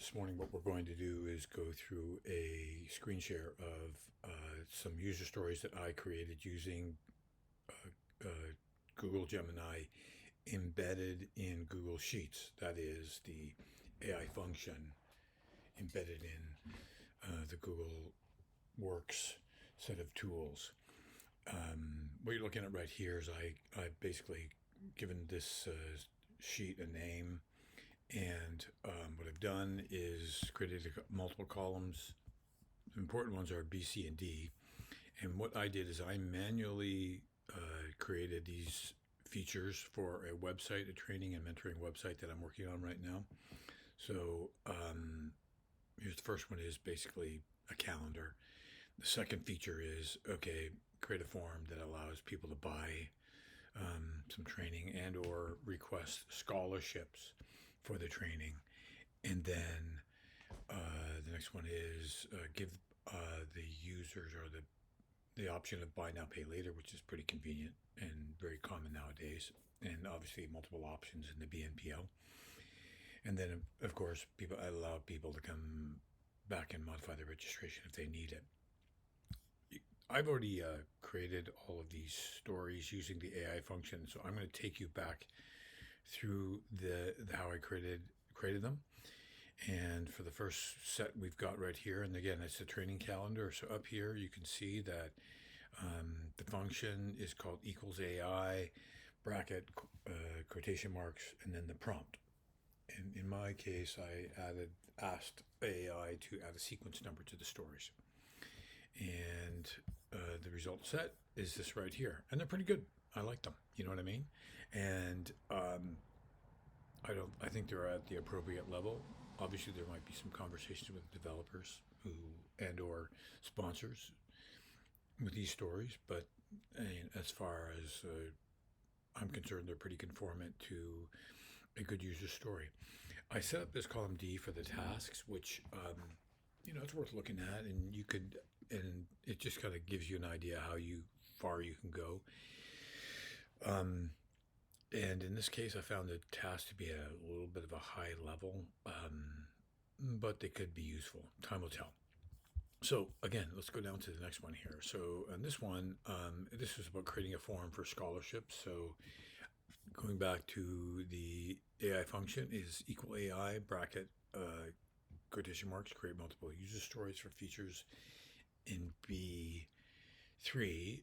This morning, what we're going to do is go through a screen share of some user stories that I created using uh, Google Gemini embedded in Google Sheets. That is the AI function embedded in the Google Works set of tools. What you're looking at right here is I've basically given this sheet a name, and what I've done is created multiple columns. The important ones are B, C, and D. And what I did is I manually created these features for a website, a training and mentoring website that I'm working on right now. So here's the first one is basically a calendar. The second feature is, okay, create a form that allows people to buy some training and or request scholarships for the training. And then the next one is give the users or the option of buy now, pay later, which is pretty convenient and very common nowadays. And obviously multiple options in the BNPL. And then, of course, I allow people to come back and modify their registration if they need it. I've already created all of these stories using the AI function, so I'm going to take you back through the how I created them. And for the first set we've got right here, and again, it's the training calendar. So up here, you can see that the function is called equals AI, bracket, quotation marks, and then the prompt. And in my case, I asked AI to add a sequence number to the stories. And the result set is this right here. And they're pretty good. I like them. You know what I mean? And I think they're at the appropriate level. Obviously, there might be some conversations with developers who and or sponsors with these stories, but as far as I'm concerned, they're pretty conformant to a good user story. I set up this column D for the tasks, which it's worth looking at, and it just kind of gives you an idea how far you can go. And in this case, I found the task to be at a little bit of a high level, but they could be useful. Time will tell. So again, let's go down to the next one here. So on this one, this is about creating a form for scholarships. So going back to the AI function is equal AI bracket quotation marks, create multiple user stories for features in B3.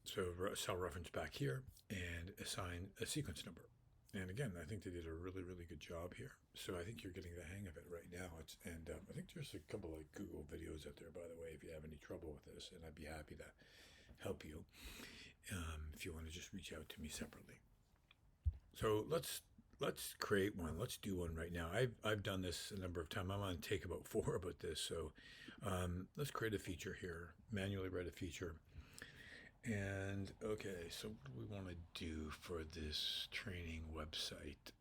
So cell reference back here and assign a sequence number. And again, I think they did a really, really good job here. So I think you're getting the hang of it right now. I think there's a couple of Google videos out there, by the way, if you have any trouble with this, and I'd be happy to help you if you want to just reach out to me separately. So let's create one. Let's do one right now. I've done this a number of times. I'm on take about 4 about this. So let's create a feature here. Manually write a feature. And okay, so what do we want to do for this training website?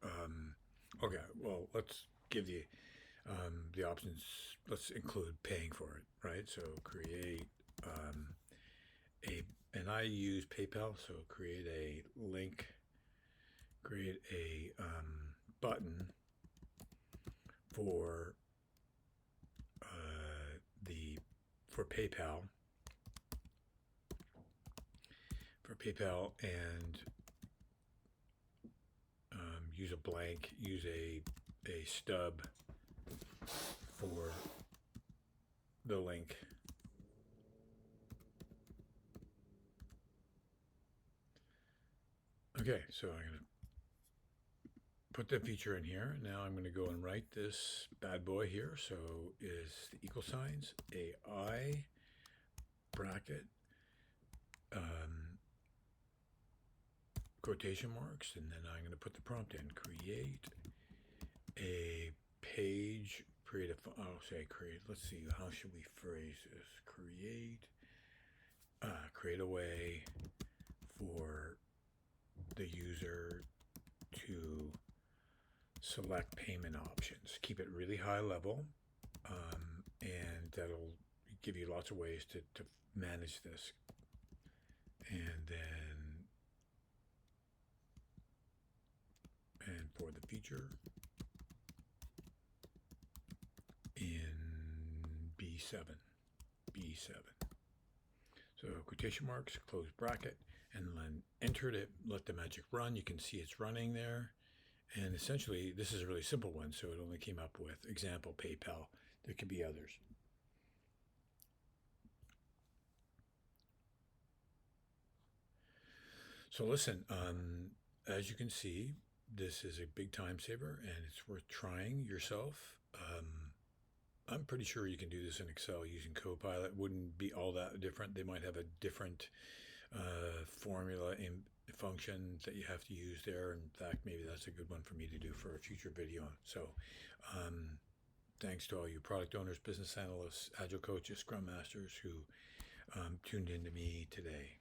Okay, well, let's give the options. Let's include paying for it, right? So create and I use PayPal. So create a link, create a button for for PayPal. And use a blank, use a stub for the link. Okay, so I'm going to put the feature in here. Now I'm going to go and write this bad boy here. So is the equal signs, AI, bracket, quotation marks, and then I'm going to put the prompt in. Create a page, let's see, how should we phrase this? Create a way for the user to select payment options. Keep it really high level, and that'll give you lots of ways to manage this. And for the feature, B7, B7. So quotation marks, close bracket, and then enter it, let the magic run. You can see it's running there. And essentially, this is a really simple one, so it only came up with example PayPal. There could be others. So listen, as you can see, this is a big time saver, and it's worth trying yourself. I'm pretty sure you can do this in Excel using Copilot. Wouldn't be all that different. They might have a different formula and function that you have to use there. In fact, maybe that's a good one for me to do for a future video. So thanks to all you product owners, business analysts, agile coaches, scrum masters who tuned in to me today.